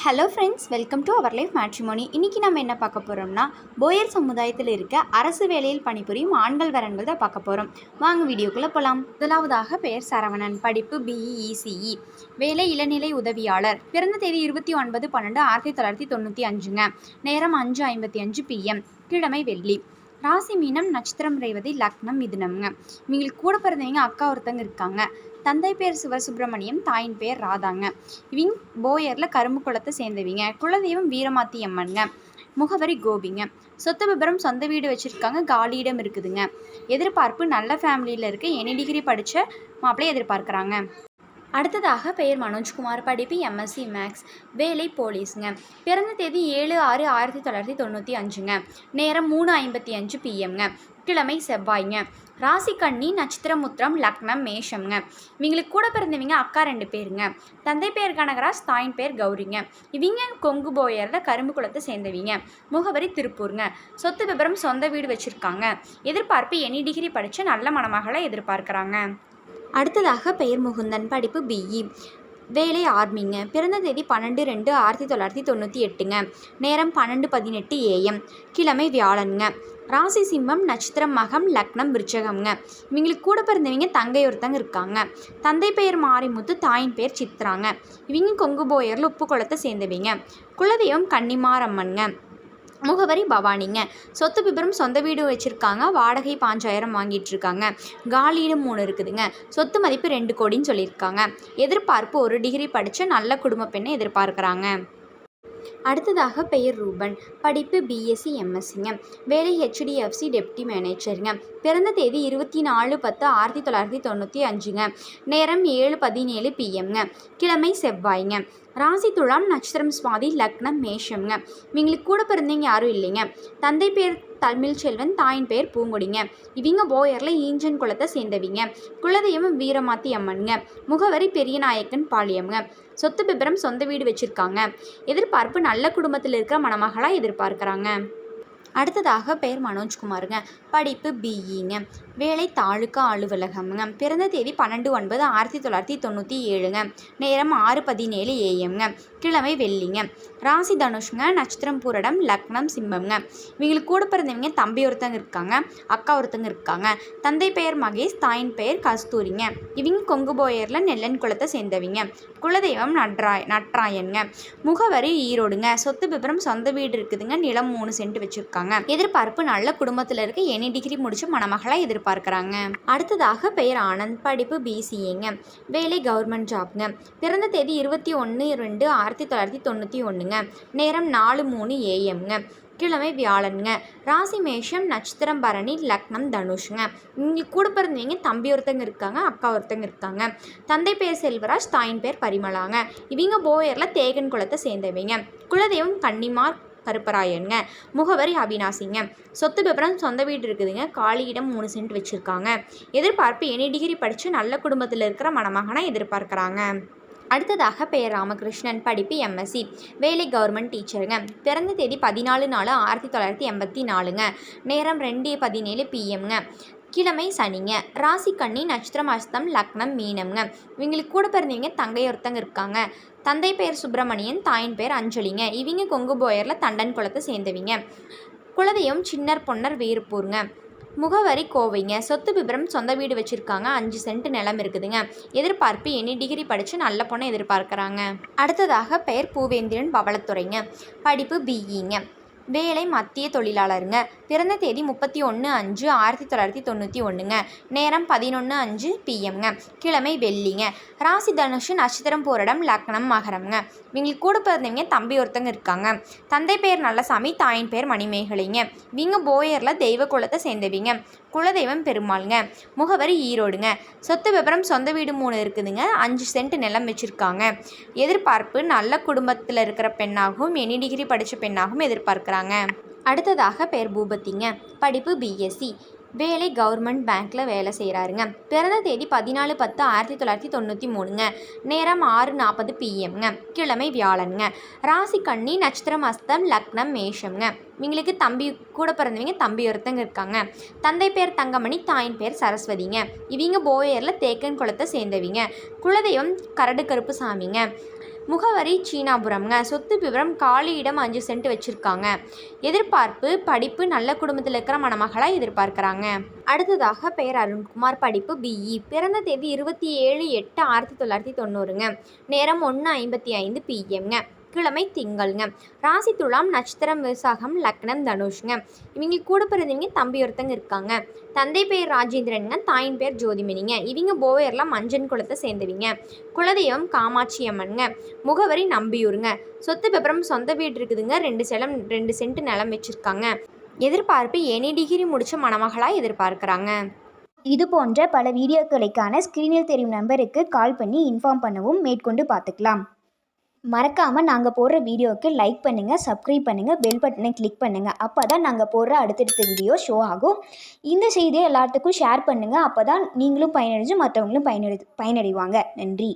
Hello friends, welcome to Our Life Matrimony. இன்றைக்கி நம்ம என்ன பார்க்க போகிறோம்னா, போயர் சமுதாயத்தில் இருக்க அரசு வேலையில் பணிபுரியும் ஆண்கள் வரன்கள் தான் பார்க்க போகிறோம். வாங்க வீடியோக்குள்ளே போகலாம். முதலாவதாக பெயர் சரவணன், படிப்பு BE/ECE, வேலை இளநிலை உதவியாளர், பிறந்த தேதி 29/12/1995, நேரம் 5:55 PM, கிழமை வெள்ளி, ராசி மீனம், நட்சத்திரம் ரேவதி, லக்னம் மிதுனம்ங்க. இவங்களுக்கு கூட பிறந்தவங்க அக்கா ஒருத்தங்க இருக்காங்க. தந்தை பேர் சிவசுப்பிரமணியம், தாயின் பேர் ராதாங்க. இவங்க போயரில் கரும்பு குளத்தை சேர்ந்தவிங்க. குலதெய்வம் வீரமாத்தி அம்மனுங்க. முகவரி கோபிங்க. சொத்து விபரம் சொந்த வீடு வச்சுருக்காங்க, காலியிடம் இருக்குதுங்க. எதிர்பார்ப்பு நல்ல ஃபேமிலியில் இருக்க எனி டிகிரி படித்த மாப்பிள்ளையை எதிர்பார்க்குறாங்க. அடுத்ததாக பெயர் மனோஜ்குமார், படிப்பு MSc மேக்ஸ், வேலை போலீஸுங்க. பிறந்த தேதி 7/6/1995, நேரம் 3:55 PMங்க, கிழமை செவ்வாய்ங்க, ராசி கன்னி, நட்சத்திரம் உத்திரம், லக்னம் மேஷம்ங்க. இவங்களுக்கு கூட பிறந்தவங்க அக்கா 2 பேருங்க. தந்தை பேர் கனகராஜ், தாயின் பேர் கௌரிங்க. இவங்க கொங்கு போயரில் கரும்பு குளத்தை சேர்ந்தவங்க. முகவரி திருப்பூருங்க. சொத்து விபரம் சொந்த வீடு வச்சுருக்காங்க. எதிர்பார்ப்பு எனி டிகிரி படித்த நல்ல மணமகளை எதிர்பார்க்குறாங்க. அடுத்ததாக பெயர் முகுந்தன், படிப்பு BE, வேலை ஆர்மிங்க. பிறந்த தேதி 12/2/1998, நேரம் 12:18 AM, கிழமை வியாழனுங்க, ராசி சிம்மம், நட்சத்திரம் மகம், லக்னம் விருச்சகம்ங்க. இவங்களுக்கு கூட பிறந்தவங்க தங்கை ஒருத்தங்க இருக்காங்க. தந்தை பெயர் மாரிமுத்து, தாயின் பேர் சித்ராங்க. இவங்க கொங்கு போயரில் உப்பு குளத்தை சேர்ந்தவங்க. குலதெய்வம் கன்னிமாரம்மனுங்க. முகவரி பவானிங்க. சொத்து விபரம் சொந்த வீடு வச்சுருக்காங்க. வாடகை 5000 வாங்கிட்டுருக்காங்க. காலியிடம் 3 இருக்குதுங்க. சொத்து மதிப்பு 2 கோடின்னு சொல்லியிருக்காங்க. எதிர்பார்ப்பு 1 டிகிரி படித்த நல்ல குடும்ப பெண்ணை எதிர்பார்க்குறாங்க. அடுத்ததாக பெயர் ரூபன், படிப்பு BSc MScங்க. வேலை HDFC டெப்டி மேனேஜருங்க. பிறந்த தேதி 24/10/1995, நேரம் 7:17 PMங்க, கிழமை செவ்வாய்ங்க, ராசி துலாம், நட்சத்திரம் சுவாதி, லக்னம் மேஷம்ங்க. இவங்களுக்கு கூட பிறந்தவங்க யாரும் இல்லைங்க. தந்தை பேர் தமிழ் செல்வன், தாயின் பேர் பூங்கொடிங்க. இவங்க போயரில் ஈஞ்சன் குளத்தை சேர்ந்தவிங்க. குலதெய்வம் வீரமாத்தி அம்மனுங்க. முகவரி பெரியநாயக்கன் பாளையம்ங்க. சொத்து விபரம் சொந்த வீடு வச்சுருக்காங்க. எதிர்பார்ப்பு நல்ல குடும்பத்தில் இருக்கிற மணமகளாக எதிர்பார்க்குறாங்க. அடுத்ததாக பெயர் மனோஜ்குமாருங்க, படிப்பு BEங்க. வேலை தாலுகா அலுவலகம்ங்க. பிறந்த தேதி 12/9/1997, நேரம் 6:17 AMங்க, கிழமை வெள்ளிங்க, ராசி தனுஷுங்க, நட்சத்திரம் பூரடம், லக்னம் சிம்மம்ங்க. இவங்களுக்கு கூட பிறந்தவங்க தம்பி ஒருத்தங்க இருக்காங்க, அக்கா ஒருத்தங்க இருக்காங்க. தந்தை பெயர் மகேஷ், தாயின் பெயர் கஸ்தூரிங்க. இவங்க கொங்கு போயரில் நெல்லன் குளத்தை சேர்ந்தவங்க. குலதெய்வம் நட்ராயனுங்க. முகவரி ஈரோடுங்க. சொத்து விபரம் சொந்த வீடு இருக்குதுங்க. நிலம் 3 சென்ட் வச்சுருக்காங்க. எதிர்பார்ப்பு நல்ல குடும்பத்தில் இருக்க எனி டிகிரி முடிச்ச மணமகளை எதிர்பார்க்குறாங்க. அடுத்ததாக பெயர் ஆனந்த், படிப்பு BCAங்க. வேலை கவர்மெண்ட் ஜாப்ங்க. பிறந்த தேதி 21/2/1991, நேரம் 4:03 AMங்க, கிழமை வியாழனுங்க, ராசி மேஷம், நட்சத்திரம் பரணி, லக்னம் தனுஷுங்க. இங்கே கூட பிறந்தவங்க தம்பி ஒருத்தங்க இருக்காங்க, அக்கா ஒருத்தங்க இருக்காங்க. தந்தை பேர் செல்வராஜ், தாயின் பேர் பரிமளாங்க. இவங்க போயரில் தேகன் குளத்தை சேர்ந்தவங்க. குலதெய்வம் கன்னிமார் கருப்பராயனுங்க. முகவரி அவினாசிங்க. சொத்து விபரம் சொந்த வீடு இருக்குதுங்க. காலியிடம் 3 சென்ட் வச்சுருக்காங்க. எதிர்பார்ப்பு எனி டிகிரி படித்து நல்ல குடும்பத்தில் இருக்கிற மணமகனை எதிர்பார்க்குறாங்க. அடுத்ததாக பெயர் ராமகிருஷ்ணன், படிப்பு MSc, வேலை கவர்மெண்ட் டீச்சருங்க. பிறந்த தேதி 14/4/1984, நேரம் 2:17 PMங்க, கிழமை சனிங்க, ராசி கன்னி, நட்சத்திரம் அஸ்தம், லக்னம் மீனம்ங்க. இவங்களுக்கு கூட பிறந்தவங்க தங்கை ஒருத்தங்க இருக்காங்க. தந்தை பேர் சுப்பிரமணியன், தாயின் பேர் அஞ்சலிங்க. இவங்க கொங்கு போயரில் தண்டன் குளத்தை சேர்ந்தவிங்க. குலதெய்வம் சின்னர் பொன்னர் வீரப்பூருங்க. முகவரி கோவைங்க. சொத்து விபரம் சொந்த வீடு வச்சுருக்காங்க. 5 சென்ட் நிலம் இருக்குதுங்க. எதிர்பார்ப்பு எனி டிகிரி படித்து நல்ல பொண்ணை எதிர்பார்க்குறாங்க. அடுத்ததாக பெயர் பூவேந்திரன், பவளத்துறைங்க. படிப்பு BEங்க. வேலை மத்திய தொழிலாளருங்க. பிறந்த தேதி 31/5/1991, நேரம் 11:05 PMங்க, கிழமை வெள்ளிங்க, ராசி தனுஷு, நட்சத்திரம் பூரடம், லக்னம் மகரம்ங்க. இவங்களுக்கு கூட பிறந்தவங்க தம்பி ஒருத்தங்க இருக்காங்க. தந்தை பேர் நல்லசாமி, தாயின் பேர் மணிமேகலைங்க. இவங்க போயரில் தெய்வ குலத்தை சேர்ந்தவிங்க. குலதெய்வம் பெருமாளுங்க. முகவரி ஈரோடுங்க. சொத்து விபரம் சொந்த வீடு 3 இருக்குதுங்க. 5 சென்ட் நிலம் வச்சுருக்காங்க. எதிர்பார்ப்பு நல்ல குடும்பத்தில் இருக்கிற பெண்ணாகவும் எனி டிகிரி படித்த பெண்ணாகவும் எதிர்பார்க்குறாங்க. அடுத்ததாக பெயர் பூபதிங்க, படிப்பு BSc, வேலை கவர்மெண்ட் பேங்க்கில் வேலை செய்கிறாருங்க. பிறந்த தேதி 14/10/1993, நேரம் 6:40 PMங்க, கிழமை வியாழனுங்க, ராசி கன்னி, நட்சத்திரம் அஸ்தம், லக்னம் மேஷம்ங்க. இவங்களுக்கு தம்பி கூட பிறந்தவங்க தம்பி ஒருத்தங்க இருக்காங்க. தந்தை பேர் தங்கமணி, தாயின் பேர் சரஸ்வதிங்க. இவங்க போயரில் தேக்கன் குளத்தை சேர்ந்தவிங்க. குலதெய்வம் கரடு கருப்பு சாமிங்க. முகவரி சீனாபுரம்ங்க. சொத்து விவரம் காலி இடம் 5 சென்ட் வச்சுருக்காங்க. எதிர்பார்ப்பு படிப்பு நல்ல குடும்பத்தில் இருக்கிற மணமகளாக எதிர்பார்க்குறாங்க. அடுத்ததாக பெயர் அருண்குமார், படிப்பு பிஇ, பிறந்த தேதி 27/8/1990ங்க. நேரம் 1:55 PM. கிழமை திங்கள்ங்க. ராசி துலாம், நட்சத்திரம் விசாகம், லக்னம் தனுஷ்ங்க. இவங்களுக்கு கூட பிறந்தவங்க தம்பி ஒருத்தங்க இருக்காங்க. தந்தை பேர் ராஜேந்திரனுங்க, தாயின் பேர் ஜோதிமணிங்க. இவங்க போவேர்லாம் மஞ்சன் குலத்தை சேர்ந்தவங்க. குலதெய்வம் காமாட்சி அம்மனுங்க. முகவரி நம்பியூருங்க. சொத்து விபரம் சொந்த வீடு இருக்குதுங்க. 2 சென்ட் நிலம் வச்சுருக்காங்க. எதிர்பார்ப்பு எனி டிகிரி முடித்த மணமகளாக எதிர்பார்க்குறாங்க. இது போன்ற பல வீடியோக்களுக்கான ஸ்க்ரீனில் தெரியும் நம்பருக்கு கால் பண்ணி இன்ஃபார்ம் பண்ணவும் மேற்கொண்டு பார்த்துக்கலாம். மறக்காமல் நாங்கள் போடுற வீடியோவுக்கு லைக் பண்ணுங்கள், சப்ஸ்கிரைப் பண்ணுங்கள், பெல் பட்டனை கிளிக் பண்ணுங்கள். அப்போ தான் நாங்கள் போடுற அடுத்தடுத்த வீடியோ ஷோ ஆகும். இந்த செய்தியை எல்லாத்துக்கும் ஷேர் பண்ணுங்கள். அப்போ தான் நீங்களும் பயனடைஞ்சு மற்றவங்களும் பயனடைவாங்க. நன்றி.